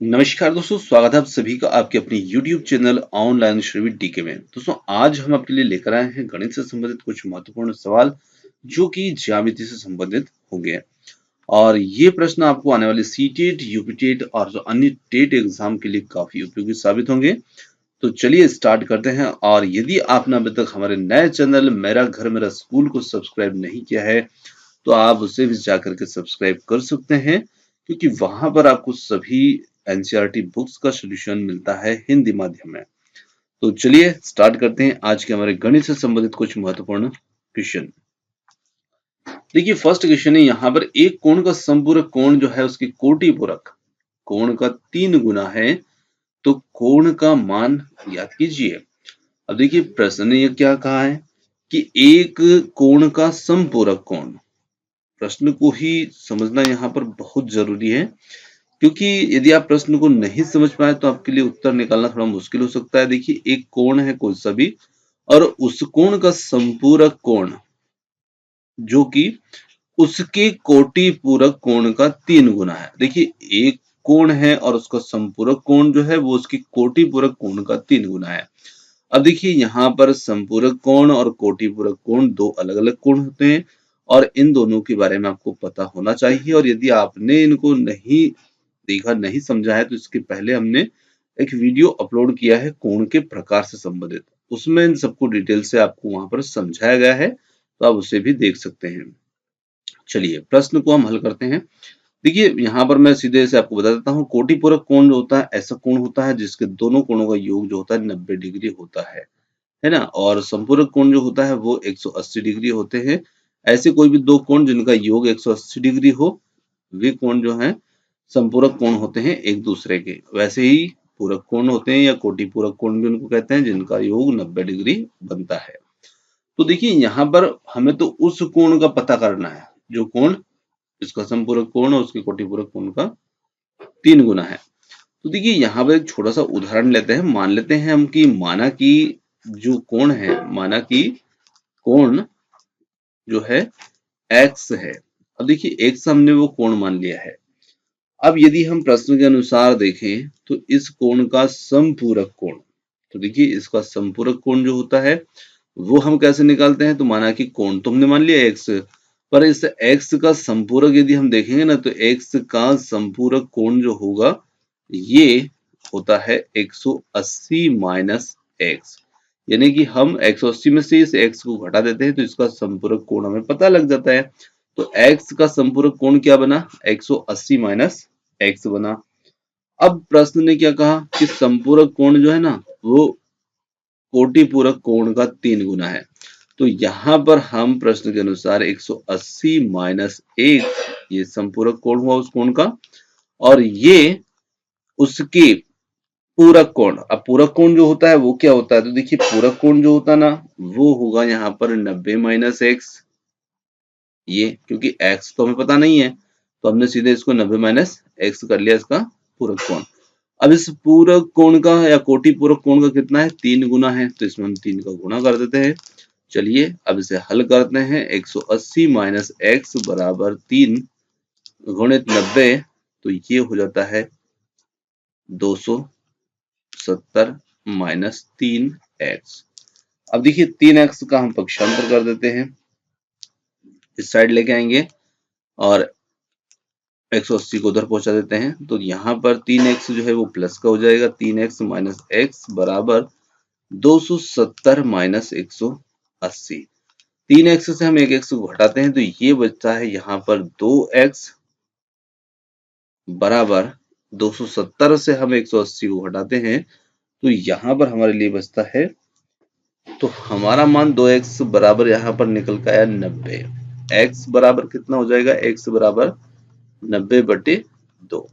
नमस्कार दोस्तों, स्वागत है आप सभी का आपके अपने YouTube channel online Shri D K. दोस्तों आज हम आपके लिए लेकर आए हैं गणित से संबंधित कुछ महत्वपूर्ण सवाल जो कि ज्यामिति से संबंधित होंगे। और ये प्रश्न आपको आने वाले सीटेट, यूपीटेट और जो अन्य टेट एग्जाम के लिए काफी उपयोगी साबित होंगे। तो चलिए स्टार्ट करते हैं। और यदि आपने अभी तक हमारे नए चैनल मेरा घर मेरा स्कूल को सब्सक्राइब नहीं किया है तो आप उसे भी जाकर के सब्सक्राइब कर सकते हैं, क्योंकि वहां पर आपको सभी एनसीईआरटी बुक्स का सॉल्यूशन मिलता है हिंदी माध्यम में। तो चलिए स्टार्ट करते हैं आज के हमारे गणित से संबंधित कुछ महत्वपूर्ण क्वेश्चन। देखिए फर्स्ट क्वेश्चन है यहाँ पर, एक कोण का समपूरक कोण जो है उसकी कोटि पूरक कोण का 3 गुना है, तो कोण का मान ज्ञात कीजिए। अब देखिए प्रश्न ने यह क्या कहा है कि एक कोण का समपूरक कोण। प्रश्न को ही समझना यहाँ पर बहुत जरूरी है, क्योंकि यदि आप प्रश्न को नहीं समझ पाए तो आपके लिए उत्तर निकालना थोड़ा मुश्किल हो सकता है। देखिए एक कोण है कोई सा भी, और उस कोण का संपूरक कोण जो कि उसके कोटि पूरक कोण का 3 गुना है। देखिए एक कोण है और उसका संपूरक कोण जो है वो उसकी कोटि पूरक कोण का 3 गुना है। अब देखिए यहाँ पर संपूरक कोण और कोटि पूरक कोण दो अलग अलग कोण होते हैं, और इन दोनों के बारे में आपको पता होना चाहिए। और यदि आपने इनको नहीं देखा, नहीं समझा है, तो इसके पहले हमने एक वीडियो अपलोड किया है कोण के प्रकार से संबंधित, उसमें इन सबको डिटेल से आपको वहां पर समझाया गया है, तो आप उसे भी देख सकते हैं। चलिए प्रश्न को हम हल करते हैं। देखिए यहाँ पर मैं सीधे से आपको बता देता हूँ, कोटि पूरक कोण जो होता है ऐसा कोण होता है जिसके दोनों कोणों का योग जो होता है 90 डिग्री होता है ना। और संपूरक कोण जो होता है वो 180 डिग्री होते हैं। ऐसे कोई भी दो कोण जिनका योग 180 डिग्री हो, वे कोण जो है संपूरक कोण होते हैं एक दूसरे के। वैसे ही पूरक कोण होते हैं या कोटि पूरक कोण भी उनको कहते हैं जिनका योग 90 डिग्री बनता है। तो देखिए यहाँ पर हमें तो उस कोण का पता करना है जो कोण इसका संपूरक कोण और उसके कोटि पूरक कोण का 3 गुना है। तो देखिए यहाँ पर एक छोटा सा उदाहरण लेते हैं। मान लेते हैं हम कि माना कि जो कोण है, माना कि कोण जो है x है। अब देखिए x हमने वो कोण मान लिया है। अब यदि हम प्रश्न के अनुसार देखें तो इस कोण का समपूरक कोण, तो देखिए इसका समपूरक कोण जो होता है वो हम कैसे निकालते हैं। तो माना कि कोण तो हमने मान लिया x, पर इस x का संपूरक यदि हम देखेंगे ना तो x का संपूरक कोण जो होगा ये होता है 180 माइनस x। यानी कि हम 180 में से इस x को घटा देते हैं तो इसका संपूरक कोण हमें पता लग जाता है। तो x का संपूरक कोण क्या बना, 180 माइनस x बना। अब प्रश्न ने क्या कहा कि संपूरक कोण जो है ना वो कोटि पूरक कोण का 3 गुना है। तो यहाँ पर हम प्रश्न के अनुसार 180 माइनस 1 ये संपूरक कोण हुआ उस कोण का, और ये उसके पूरक कोण। अब पूरक कोण जो होता है वो क्या होता है, तो देखिए पूरक कोण जो होता है ना वो होगा यहाँ पर 90 माइनस एक्स। ये क्योंकि x तो हमें पता नहीं है तो हमने सीधे इसको 90 माइनस एक्स कर लिया इसका पूरक कोण। अब इस पूरक कोण का या कोटि पूरक कोण का कितना है, 3 गुना है, तो इसमें हम 3 का गुणा कर देते हैं। चलिए अब इसे हल करते हैं। 180 माइनस एक्स बराबर 3 गुणित 90, तो ये हो जाता है 270 माइनस 3x। अब देखिए 3x का हम पक्षांतर कर देते हैं, इस साइड लेके आएंगे और 180 को उधर पहुंचा देते हैं। तो यहाँ पर 3x जो है वो प्लस का हो जाएगा, 3x माइनस एक्स बराबर 270 माइनस 180। 3x से हम एक x को घटाते हैं तो ये बचता है यहाँ पर 2x बराबर 270 से हम 180 को घटाते हैं तो यहाँ पर हमारे लिए बचता है, तो हमारा मान 2x बराबर यहाँ पर निकल के आया 90। x बराबर कितना हो जाएगा, x बराबर 90/2,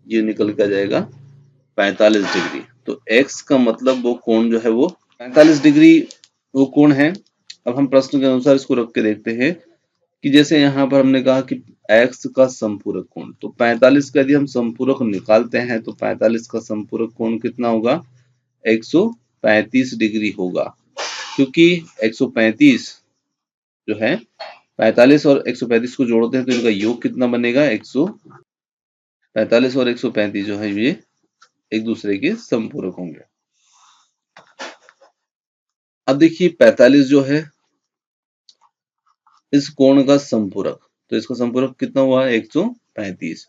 ये निकल के आ जाएगा 45 डिग्री। तो x का मतलब वो कोण जो है वो 45 डिग्री वो कोण है। अब हम प्रश्न के अनुसार इसको रख के देखते हैं कि जैसे यहाँ पर हमने कहा कि x का संपूरक कोण, तो 45 का यदि हम संपूरक निकालते हैं तो 45 का संपूरक कोण कितना होगा, 135 डिग्री होगा। क्योंकि 135 जो है 45 और 135 को जोड़ते हैं तो इनका योग कितना बनेगा, 145 और 135 जो है ये एक दूसरे के समपूरक होंगे। अब देखिए 45 जो है इस कोण का समपूरक, तो इसका समपूरक कितना हुआ है 135,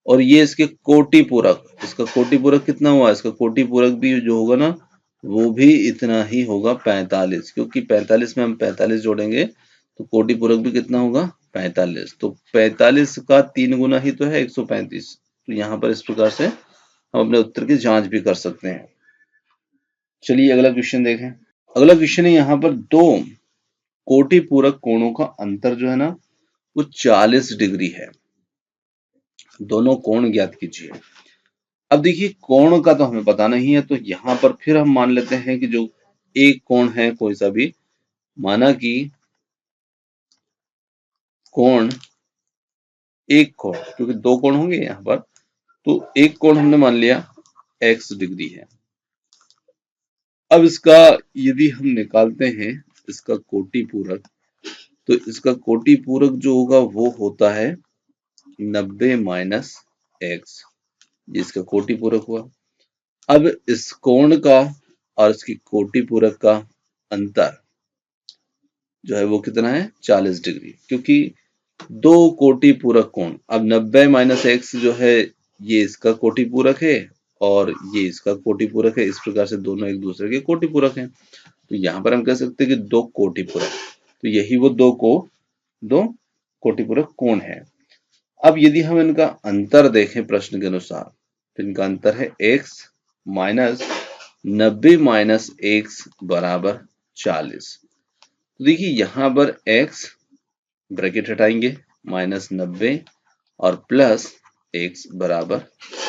और ये इसके कोटि पूरक, इसका कोटि पूरक कितना हुआ, इसका कोटि पूरक भी जो होगा ना वो भी इतना ही होगा 45, क्योंकि 45 में हम 45 जोड़ेंगे तो कोटि पूरक भी कितना होगा 45, तो 45 का 3 गुना ही तो है 135। तो यहाँ पर इस प्रकार से हम अपने उत्तर की जांच भी कर सकते हैं। चलिए अगला क्वेश्चन देखें। अगला क्वेश्चन है यहाँ पर दो कोटि पूरक कोणों का अंतर जो है ना वो 40 डिग्री है। दोनों कोण ज्ञात कीजिए। अब देखिए कोण का तो हमें पता नहीं है, तो यहाँ पर फिर हम मान लेते हैं कि जो एक कोण है कोई सा भी, माना कि कोण एक कोण, क्योंकि दो कोण होंगे यहाँ पर, तो एक कोण हमने मान लिया x डिग्री है। अब इसका यदि हम निकालते हैं इसका कोटि पूरक, तो इसका कोटि पूरक जो होगा वो होता है 90 माइनस एक्स, ये इसका कोटि पूरक हुआ। अब इस कोण का और इसकी कोटि पूरक का अंतर जो है वो कितना है 40 डिग्री, क्योंकि दो कोटि पूरक कोण, अब 90 माइनस एक्स जो है ये इसका कोटि पूरक है और ये इसका कोटि पूरक है, इस प्रकार से दोनों एक दूसरे के कोटि पूरक हैं। तो यहाँ पर हम कह सकते हैं कि दो कोटि पूरक, तो यही वो दो कोटि पूरक कोण है। अब यदि हम इनका अंतर देखें प्रश्न के अनुसार, तो इनका अंतर है x माइनस 90 माइनस एक्स बराबर 40। तो देखिए यहाँ पर x ब्रैकेट हटाएंगे माइनस 90 और प्लस x बराबर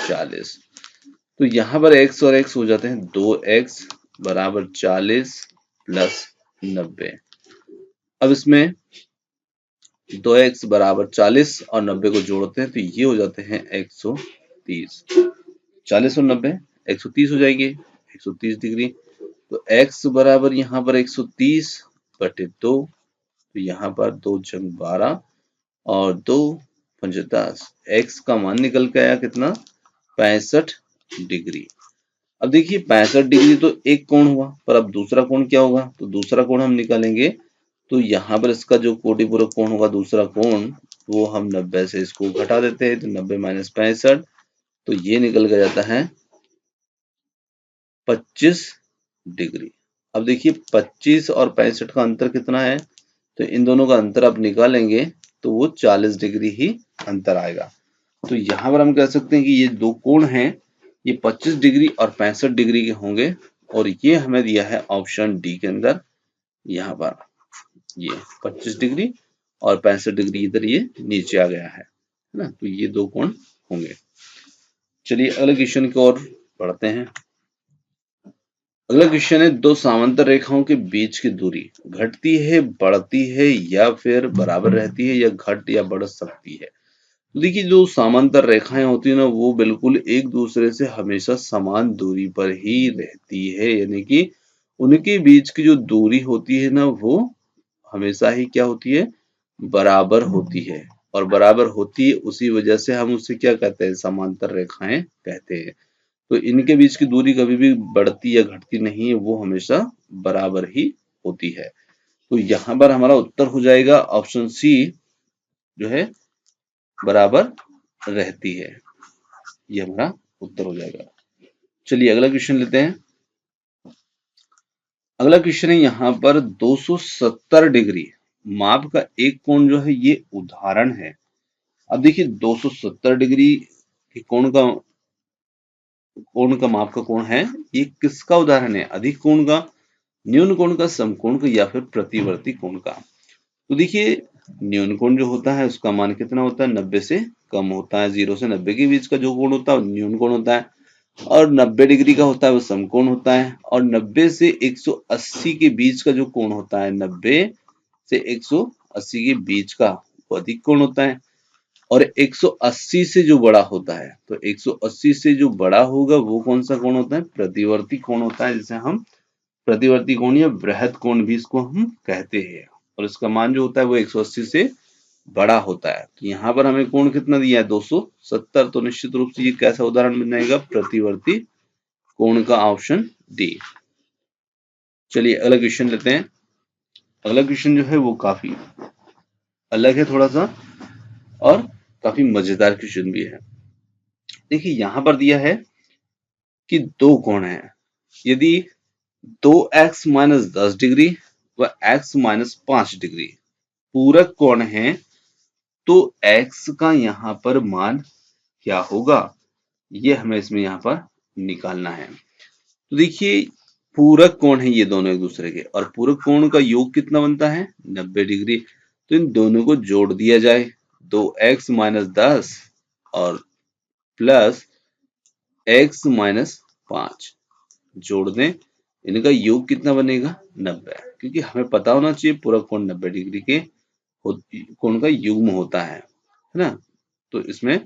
40, तो यहाँ पर x और x हो जाते हैं 2x बराबर 40 प्लस 90। अब इसमें 2x बराबर 40 और 90 को जोड़ते हैं तो ये हो जाते हैं 130, 40 और 90 130 हो जाएंगे, 130 डिग्री। तो x बराबर यहाँ पर 130 बटे 2, तो यहाँ पर 2 जंग 12 और 2 पंजे 10, x का मान निकल के आया कितना 65 डिग्री। अब देखिए 65 डिग्री तो एक कोण हुआ, पर अब दूसरा कोण क्या होगा, तो दूसरा कोण हम निकालेंगे, तो यहाँ पर इसका जो कोटि पूरक कोण होगा दूसरा कोण, वो हम 90 से इसको घटा देते हैं, तो 90 माइनस 65, तो ये निकल के जाता है 25 डिग्री। अब देखिए 25 और 65 का अंतर कितना है, तो इन दोनों का अंतर आप निकालेंगे तो वो 40 डिग्री ही अंतर आएगा। तो यहाँ पर हम कह सकते हैं कि ये दो कोण हैं, ये 25 डिग्री और 65 डिग्री के होंगे, और ये हमें दिया है ऑप्शन डी के अंदर, यहाँ पर ये 25 डिग्री और 65 डिग्री इधर ये नीचे आ गया है ना, तो ये दो कोण होंगे। चलिए अगले क्वेश्चन की ओर बढ़ते हैं। अगला क्वेश्चन है दो समांतर रेखाओं के बीच की दूरी घटती है, बढ़ती है, या फिर बराबर रहती है, या घट या बढ़ सकती है। तो देखिए जो समांतर रेखाएं होती है ना वो बिल्कुल एक दूसरे से हमेशा समान दूरी पर ही रहती है, यानी कि उनके बीच की जो दूरी होती है ना वो हमेशा ही क्या होती है बराबर होती है, और बराबर होती है उसी वजह से हम उसे क्या कहते हैं समांतर रेखाएं कहते हैं। तो इनके बीच की दूरी कभी भी बढ़ती या घटती नहीं है, वो हमेशा बराबर ही होती है। तो यहाँ पर हमारा उत्तर हो जाएगा ऑप्शन सी जो है बराबर रहती है, ये हमारा उत्तर हो जाएगा। चलिए अगला क्वेश्चन लेते हैं। अगला क्वेश्चन है यहाँ पर 270 डिग्री माप का एक कोण जो है ये उदाहरण है। अब देखिए 270 डिग्री के कोण का माप का कोण है, ये किसका उदाहरण है, अधिक कोण का, न्यून कोण का, समकोण का, या फिर प्रतिवर्ती कोण का। तो देखिए न्यून कोण जो होता है उसका मान कितना होता है 90 से कम होता है, 0 से 90 के बीच का जो कोण होता है वो न्यून कोण होता है, और 90 डिग्री का होता है वो समकोण होता है, और 90 से 180 के बीच का जो कोण होता है 90 से 180 के बीच का वो अधिक कोण होता है, और 180 से जो बड़ा होता है, तो 180 से जो बड़ा होगा वो कौन सा कोण होता है प्रतिवर्ती कोण होता है, जिसे हम प्रतिवर्ती कोण या बृहद कोण भी इसको हम कहते हैं, और इसका मान जो होता है वो 180 से बड़ा होता है। तो यहाँ पर हमें कोण कितना दिया है 270, तो निश्चित रूप से ये कैसा उदाहरण बन जाएगा, प्रतिवर्ती कोण का ऑप्शन डी। चलिए अगला क्वेश्चन लेते हैं। अगला क्वेश्चन जो है वो काफी अलग है थोड़ा सा, और काफी मजेदार क्वेश्चन भी है। देखिए यहाँ पर दिया है कि दो कोण हैं, यदि 2x माइनस 10 डिग्री व x माइनस 5 डिग्री पूरक कोण है, तो x का यहाँ पर मान क्या होगा, ये हमें इसमें यहाँ पर निकालना है। तो देखिए पूरक कोण है ये दोनों एक दूसरे के, और पूरक कोण का योग कितना बनता है 90 डिग्री। तो इन दोनों को जोड़ दिया जाए, 2x माइनस 10 और प्लस x माइनस 5 जोड़ दें, इनका योग कितना बनेगा 90, क्योंकि हमें पता होना चाहिए पूरक कोण 90 डिग्री के कोण का युग्म होता है ना। तो इसमें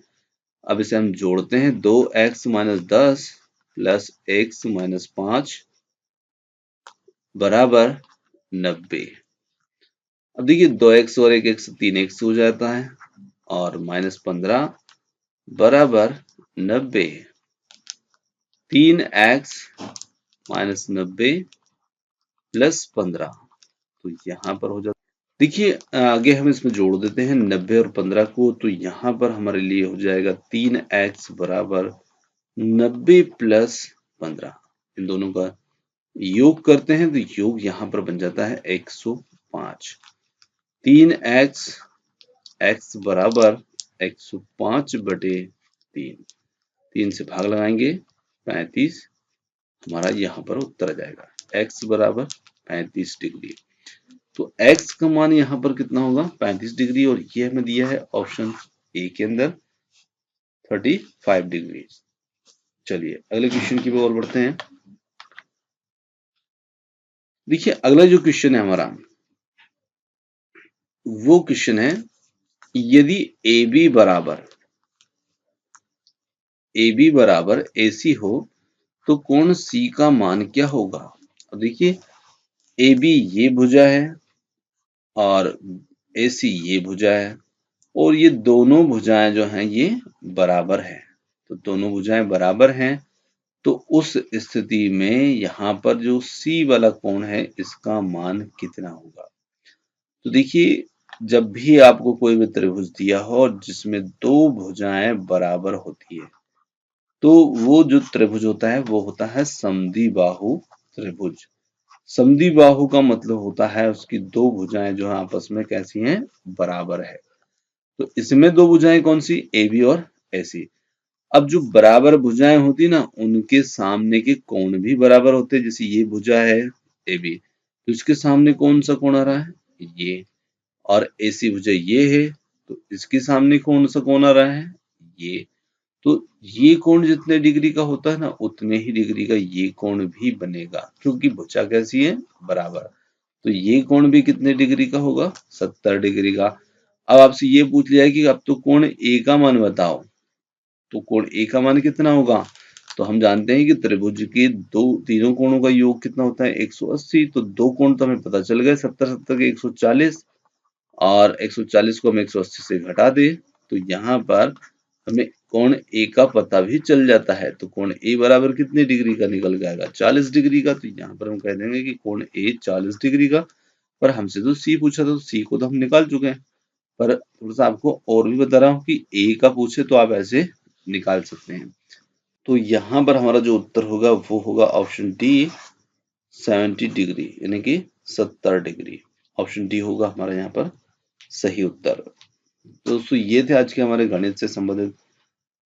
अब इसे हम जोड़ते हैं, 2x minus 10 plus x minus 5 बराबर 90। अब देखिए 2x और 1x 3x हो जाता है, और माइनस 15 बराबर 90। 3x माइनस 90 प्लस 15, तो यहाँ पर हो जाता। देखिए आगे हम इसमें जोड़ देते हैं 90 और 15 को, तो यहाँ पर हमारे लिए हो जाएगा 3x बराबर 90 प्लस 15। इन दोनों का योग करते हैं तो योग यहाँ पर बन जाता है 105। 3x x बराबर 105 बटे 3, 3 से भाग लगाएंगे 35, हमारा यहाँ पर उत्तर आ जाएगा x बराबर 35 डिग्री। तो x का मान यहाँ पर कितना होगा 35 डिग्री, और ये हमें दिया है ऑप्शन ए के अंदर 35 डिग्री। चलिए अगले क्वेश्चन की ओर बढ़ते हैं। देखिए अगला जो क्वेश्चन है हमारा, वो क्वेश्चन है यदि AB बराबर AC हो तो कोण C का मान क्या होगा। अब देखिए AB ये भुजा है और AC ये भुजा है, और ये दोनों भुजाएं जो हैं ये बराबर हैं। तो दोनों भुजाएं बराबर हैं, तो उस स्थिति में यहाँ पर जो C वाला कोण है इसका मान कितना होगा। तो देखिए जब भी आपको कोई भी त्रिभुज दिया हो और जिसमें दो भुजाएं बराबर होती है, तो वो जो त्रिभुज होता है वो होता है समद्विबाहु त्रिभुज। समद्विबाहु का मतलब होता है उसकी दो भुजाएं जो है आपस में कैसी हैं, बराबर है। तो इसमें दो भुजाएं कौन सी, AB और AC। अब जो बराबर भुजाएं होती ना, उनके सामने के कोण भी बराबर होते हैं। जैसे ये भुजा है AB, तो इसके सामने कौन सा कोण आ रहा है, ये, और AC भुजा ये है, तो इसके सामने कौन सा कोण आ रहा है, ये। तो ये कोण जितने डिग्री का होता है ना, उतने ही डिग्री का ये कोण भी बनेगा, क्योंकि भुजा कैसी है, बराबर। तो ये कोण भी कितने डिग्री का होगा, 70 डिग्री का। अब आपसे ये पूछ लिया है कि अब तो कोण ए का मान बताओ, तो कोण ए का मान कितना होगा। तो हम जानते हैं कि त्रिभुज के तीनों कोणों का योग कितना होता है 180। तो दो कोण तो हमें पता चल गए, 70 70 के 140, और 140 को हम 180 से घटा दे, तो यहाँ पर हमें कोण ए का पता भी चल जाता है। तो कोण ए बराबर कितने डिग्री का निकल जाएगा, 40 डिग्री का। तो यहाँ पर हम कह देंगे कि कोण ए 40 डिग्री का। पर हमसे तो सी पूछा था, तो सी को तो हम निकाल चुके हैं, पर थोड़ा सा आपको और भी बता रहा हूँ कि ए का पूछे तो आप ऐसे निकाल सकते हैं। तो यहाँ पर हमारा जो उत्तर होगा वो होगा ऑप्शन डी 70 डिग्री, यानी कि 70 डिग्री। ऑप्शन डी होगा हमारा यहाँ पर सही उत्तर। तो दोस्तों ये थे आज के हमारे गणित से संबंधित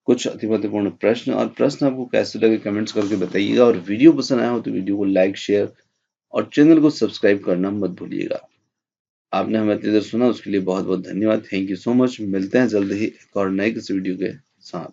कुछ अति महत्वपूर्ण प्रश्न, और प्रश्न आपको कैसे लगे कमेंट्स करके बताइएगा, और वीडियो पसंद आया हो तो वीडियो को लाइक, शेयर और चैनल को सब्सक्राइब करना मत भूलिएगा। आपने हमें इतनी देर सुना उसके लिए बहुत बहुत धन्यवाद। Thank you so much. मिलते हैं जल्द ही एक और नए किसी वीडियो के साथ।